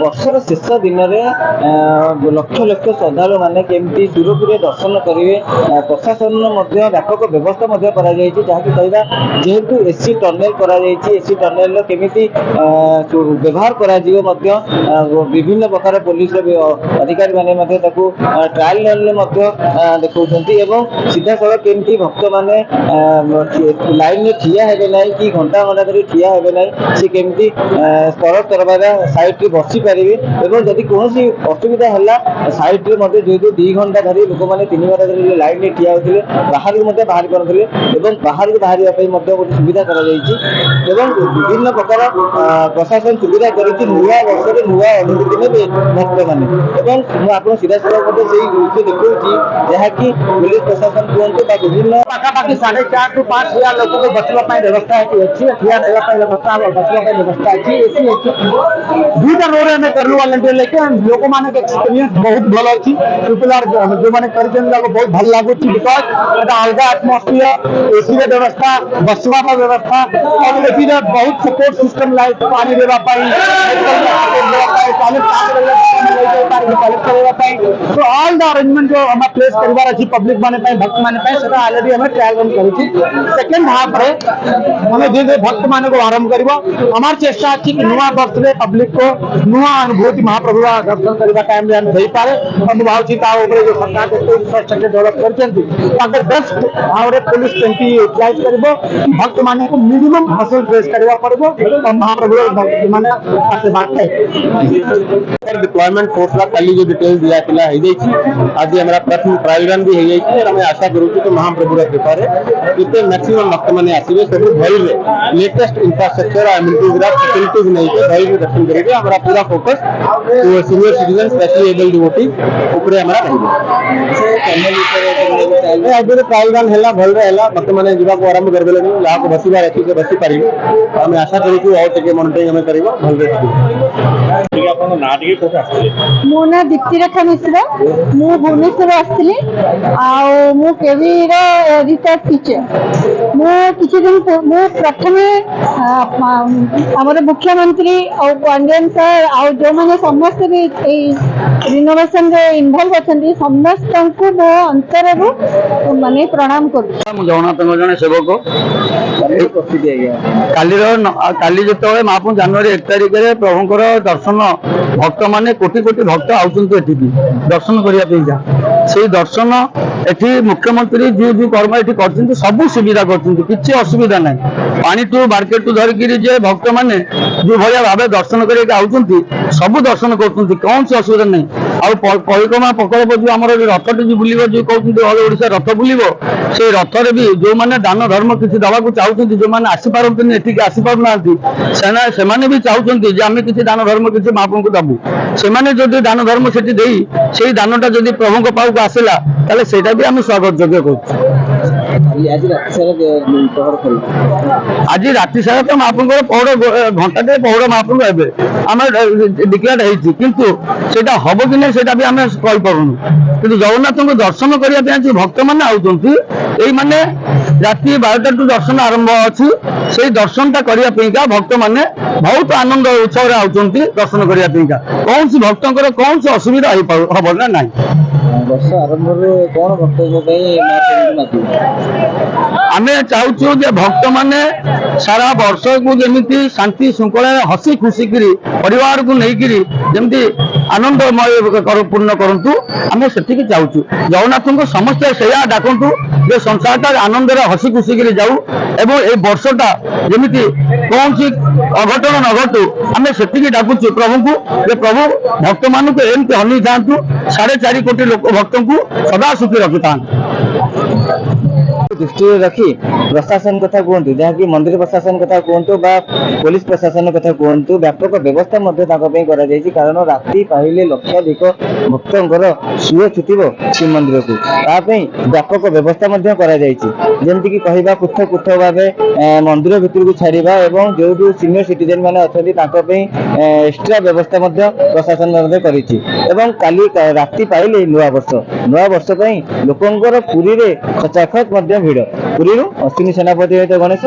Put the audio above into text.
ବର୍ଷର ଶେଷ ଦିନରେ ଲକ୍ଷ ଲକ୍ଷ ଶ୍ରଦ୍ଧାଳୁ ମାନେ କେମିତି ସୁରଖୁରୁରେ ଦର୍ଶନ କରିବେ, ପ୍ରଶାସନ ମଧ୍ୟ ବ୍ୟାପକ ବ୍ୟବସ୍ଥା ମଧ୍ୟ କରାଯାଇଛି। ଯାହାକି କହିବା ଯେହେତୁ ଏସି ଟନେଲ କରାଯାଇଛି, ଏସି ଟନେଲର କେମିତି ବ୍ୟବହାର କରାଯିବ ମଧ୍ୟ ବିଭିନ୍ନ ପ୍ରକାର ପୋଲିସର ଅଧିକାରୀ ମାନେ ମଧ୍ୟ ତାକୁ ଟ୍ରାଏଲ ରନରେ ମଧ୍ୟ ଦେଖାଉଛନ୍ତି ଏବଂ ସିଧାସଳଖ କେମିତି ଭକ୍ତମାନେ ଲାଇନରେ ଠିଆ ହେବେ ନାହିଁ କି ଘଣ୍ଟା ଘଣ୍ଟା ଧରି ଠିଆ ହେବେ ନାହିଁ, ସେ କେମିତି ସ୍ତର ସ୍ତରବାରେ ସାଇଡରେ ବସି ପାରିବେ ଏବଂ ଯଦି କୌଣସି ଅସୁବିଧା ହେଲା ସାଇଡରେ ମଧ୍ୟ ଯେହେତୁ 2 ଘଣ୍ଟା ଧରି ଲୋକମାନେ 3 ଘଣ୍ଟା ଧରି ଲାଇନରେ ଠିଆ ହେଉଥିଲେ, ବାହାରକୁ ମଧ୍ୟ ବାହାରି ପାରୁଥିଲେ ଏବଂ ବାହାରକୁ ବାହାରିବା ପାଇଁ ମଧ୍ୟ ଗୋଟେ ସୁବିଧା କରାଯାଇଛି ଏବଂ ବିଭିନ୍ନ ପ୍ରକାର ପ୍ରଶାସନ ସୁବିଧା କରିଛି। ନୂଆ ବର୍ଷରେ ନୂଆ ଅନୁଭୂତି ନେବେ ଭକ୍ତମାନେ ଏବଂ ମୁଁ ଆପଣ ସିଧାସଳଖ ମଧ୍ୟ ସେଇ ଦୃଶ୍ୟ ଦେଖାଉଛି ଯାହାକି पुलिस प्रशासन कहतु विभिन्न पाखापाखि 4.5 ରୁ 5,000 लोक को बसवा व्यवस्था अच्छी ठिया व्यवस्था बसवा व्यवस्था अच्छी एसी अच्छी दुईटा रोड में करलु वॉलंटियर लेके लोक मान एक्सपीरियंस बहुत भल अच्छी पॉपुलर जो मैंने बहुत भल लगुच बिकज एटा अलग एटमोस्फियर एसी व्यवस्था बसवा व्यवस्था और एसी बहुत सपोर्ट सिस्टम लाइक पानी देवाई तो ऑल द अरेंजमेंट जो हम प्लेस कर अच्छी पब्लिक माने भक्त माने ऑलरेडी हमें ट्रायल रन करूँ। सेकेंड हाफ रे हमें धीरे धीरे भक्त माने को आरंभ कर हमार चेष्टा अच्छी कि नुआ वर्ष में पब्लिक को नुआ अनुभूति महाप्रभु दर्शन करने टाइम हो पाए और भावी जो सरकार इंफ्रास्ट्रक्चर डेवलप कर बेस्ट भाव में पुलिस केमती यूटिलाइज कर भक्त मान को मिनिमम हसल फेस करने पड़ो और महाप्रभु मैंने आशीर्वाद डिप्लॉयमेंट फोर्स का कल जो डिटेल्स दिया आज हमारा प्रथम ट्रायल रन भी हमें आशा करूँ तो महाप्रभु कृपा जितने मैक्सिमम भक्त मैंने आसवे सब भरी लेटेस्ट इंफ्रास्ट्रक्चर और फैसिलिटीज नहीं के भरी में दर्शन करेंगे। हमारा पूरा focus senior citizen specially abled devotee ऊपर हमारा रही ट्रायल रन है भल रहा भक्त मैंने जावाक आरंभ कर देले जहाँ को बसबार अच्छी से बसी पारे आम आशा करूँ और टे मनिटरिंग हमें कर मो ना दीप्तिरेखा मिश्र मु भुवनेश्वर आसली रिटायर्ड टीचर मु किसी दिन मु प्रथम आमर मुख्यमंत्री और पांडियन सर और जो मैंने समस्त भी रिनोवेशन इनवॉल्व अच्छा समस्त को मो अंतर माने प्रणाम कर जगन्नाथ जड़े सेवक काली जो महाप्रभु जनवरी 1 तारिख में प्रभुंर दर्शन भक्त माने कोटि कोटि भक्त आउट दर्शन करने से दर्शन एठी मुख्यमंत्री जो जो कर्म ये कर सब सुविधा कर असुविधा ना पानी टू मार्केट टू धरिकी जे भक्त मैंने जो भाया भाव दर्शन करके सब दर्शन कर कौन सी असुविधा नहीं आ परिक्रमा प्रकल्प जो आम रथ टी बुल जो कहते ऑल ओडिशा रथ बुल से रथरे भी जो मैंने दान धर्म किसी दवाक चाहते जो मैंने आसीपारती एठिक आसीपार से भी चाहते आम किसी दान धर्म किसी महाप्रभु को दबू से जो दान धर्म से दानटा जब प्रभु पाक आसला ताले सेटा भी आम स्वागत योग्य आज राति सारा तो महाप्रभु पौड़ घंटा पौड़ महाप्रभु एवं आम डिक्लेयर किंतु सेटा हम कि नहीं सेटा भी आम कहीपरूँ कि जगन्नाथ को दर्शन करने भक्त मैंने आउट माने राति 12टा टू दर्शन आरंभ अच्छी से दर्शनटा करने भक्त मैंने बहुत आनंद उत्सव आउट दर्शन करने कौन सी भक्तर कौन सी असुविधा हम ना ना वर्ष आरंभ में कौन भक्त आम चाहूँ भक्त मैंने सारा वर्ष को जमी शांति श्रृंखला हसी खुशी परिवार को लेकिन जमी आनंदमय पूर्ण करूँ आम से चाहूँ जगन्नाथ को समस्या से डाकतु जे संसारटा आनंद हसी खुशी जाऊ एवं ये वर्षटा जमी कौन सी अघटन न घटू आम से डाकुचु प्रभु को प्रभु भक्त मान एमती हनी था 4.5 कोटी लोक भक्त को सदा सुखी रखी था दृष्टि रखी प्रशासन कथा कहतु जहाँकि मंदिर प्रशासन कथा कहतु पुलिस प्रशासन कथा कहतु व्यापक व्यवस्था कारण राति पाइले लक्षाधिक भक्तर सुए छुटब श्रीमंदिर को व्यापक व्यवस्था जमीक कह पृथक पृथक भाव मंदिर भितर को छाड़ा और जो जो सीनियर सिटीजन मैंने अच्छा एक्सट्रा व्यवस्था प्रशासन काली राति पाइले नुआ वर्ष लोकंर पुरी में खचाखच भिड़ पुरी अश्विनी सेनापति गणेश।